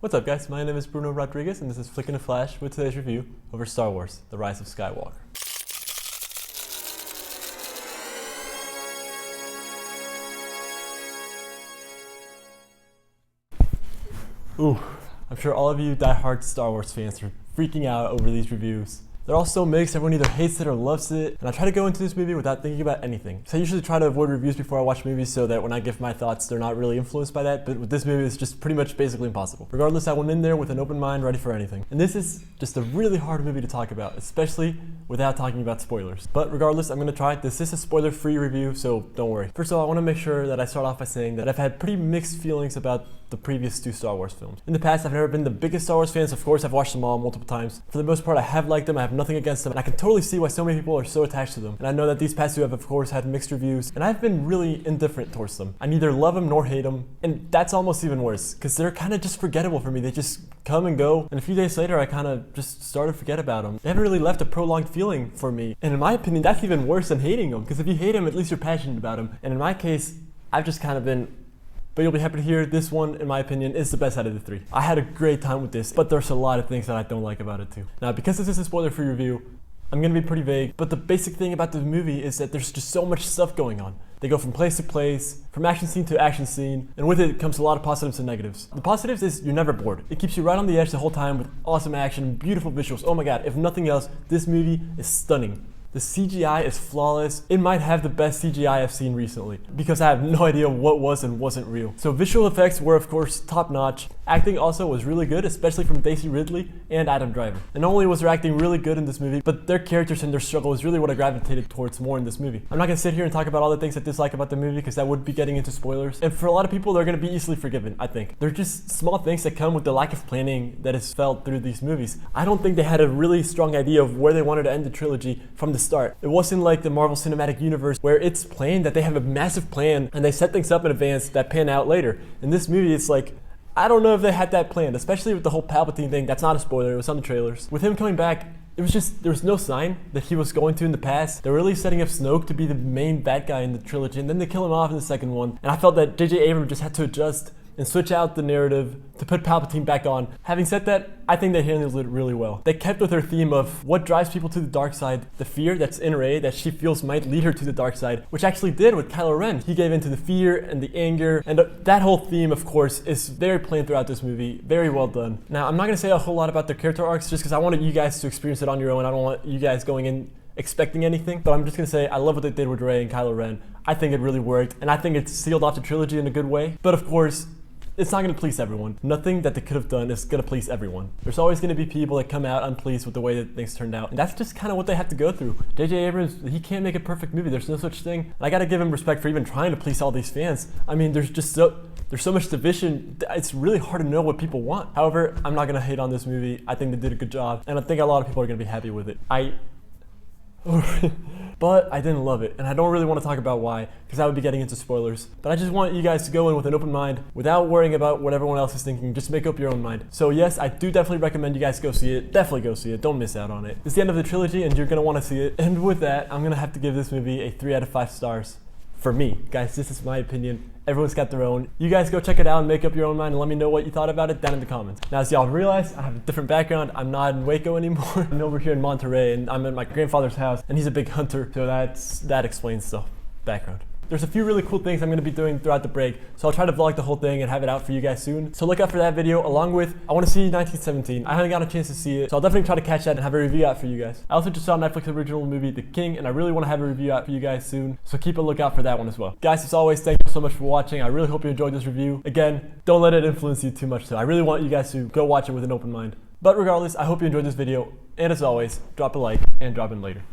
What's up guys, my name is Bruno Rodriguez and this is Flicking a Flash with today's review over Star Wars, The Rise of Skywalker. Ooh, I'm sure all of you die-hard Star Wars fans are freaking out over these reviews. They're all so mixed, everyone either hates it or loves it, and I try to go into this movie without thinking about anything. So I usually try to avoid reviews before I watch movies so that when I give my thoughts, they're not really influenced by that, but with this movie, it's just pretty much basically impossible. Regardless, I went in there with an open mind, ready for anything. And this is just a really hard movie to talk about, especially without talking about spoilers. But regardless, I'm gonna try it. This is a spoiler-free review, so don't worry. First of all, I wanna make sure that I start off by saying that I've had pretty mixed feelings about the previous two Star Wars films. In the past, I've never been the biggest Star Wars fans. Of course, I've watched them all multiple times. For the most part, I have liked them. I have nothing against them. And I can totally see why so many people are so attached to them. And I know that these past two have, of course, had mixed reviews. And I've been really indifferent towards them. I neither love them nor hate them. And that's almost even worse, because they're kind of just forgettable for me. They just come and go. And a few days later, I kind of just started to forget about them. They haven't really left a prolonged feeling for me. And in my opinion, that's even worse than hating them. Because if you hate them, at least you're passionate about them. And in my case, I've just kind of been... But you'll be happy to hear this one, in my opinion, is the best out of the three. I had a great time with this, but there's a lot of things that I don't like about it too. Now, because this is a spoiler-free review, I'm gonna be pretty vague, but the basic thing about the movie is that there's just so much stuff going on. They go from place to place, from action scene to action scene, and with it comes a lot of positives and negatives. The positives is you're never bored. It keeps you right on the edge the whole time with awesome action and beautiful visuals. Oh my god, if nothing else, this movie is stunning. The CGI is flawless. It might have the best CGI I've seen recently because I have no idea what was and wasn't real. So visual effects were of course top notch. Acting also was really good, especially from Daisy Ridley and Adam Driver. And not only was their acting really good in this movie, but their characters and their struggle is really what I gravitated towards more in this movie. I'm not gonna sit here and talk about all the things I dislike about the movie because that would be getting into spoilers. And for a lot of people, they're gonna be easily forgiven, I think. They're just small things that come with the lack of planning that is felt through these movies. I don't think they had a really strong idea of where they wanted to end the trilogy from the start. It wasn't like the Marvel Cinematic Universe where it's planned that they have a massive plan and they set things up in advance that pan out later. In this movie, it's like, I don't know if they had that planned, especially with the whole Palpatine thing. That's not a spoiler, it was on the trailers. With him coming back, it was just, there was no sign that he was going to in the past. They're really setting up Snoke to be the main bad guy in the trilogy, and then they kill him off in the second one. And I felt that J.J. Abrams just had to adjust and switch out the narrative to put Palpatine back on. Having said that, I think they handled it really well. They kept with their theme of what drives people to the dark side, the fear that's in Rey that she feels might lead her to the dark side, which actually did with Kylo Ren. He gave into the fear and the anger, and that whole theme, of course, is very plain throughout this movie. Very well done. Now, I'm not gonna say a whole lot about their character arcs just because I wanted you guys to experience it on your own. I don't want you guys going in expecting anything, but I'm just gonna say I love what they did with Rey and Kylo Ren. I think it really worked, and I think it sealed off the trilogy in a good way. But of course, it's not going to please everyone. Nothing that they could have done is going to please everyone. There's always going to be people that come out unpleased with the way that things turned out. And that's just kind of what they have to go through. J.J. Abrams, he can't make a perfect movie. There's no such thing. And I got to give him respect for even trying to please all these fans. I mean, there's so much division. It's really hard to know what people want. However, I'm not going to hate on this movie. I think they did a good job. And I think a lot of people are going to be happy with it. But I didn't love it, and I don't really want to talk about why, because I would be getting into spoilers. But I just want you guys to go in with an open mind, without worrying about what everyone else is thinking. Just make up your own mind. So yes, I do definitely recommend you guys go see it. Definitely go see it. Don't miss out on it. It's the end of the trilogy, and you're going to want to see it. And with that, I'm going to have to give this movie a 3 out of 5 stars. For me. Guys, this is my opinion. Everyone's got their own. You guys go check it out and make up your own mind and let me know what you thought about it down in the comments. Now, as y'all realize, I have a different background. I'm not in Waco anymore. I'm over here in Monterey, and I'm at my grandfather's house, and he's a big hunter, so that explains the background. There's a few really cool things I'm going to be doing throughout the break, so I'll try to vlog the whole thing and have it out for you guys soon. So look out for that video, along with, I want to see 1917. I haven't got a chance to see it, so I'll definitely try to catch that and have a review out for you guys. I also just saw Netflix original movie, The King, and I really want to have a review out for you guys soon, so keep a lookout for that one as well. Guys, as always, thank you so much for watching. I really hope you enjoyed this review. Again, don't let it influence you too much, so I really want you guys to go watch it with an open mind. But regardless, I hope you enjoyed this video, and as always, drop a like and drop in later.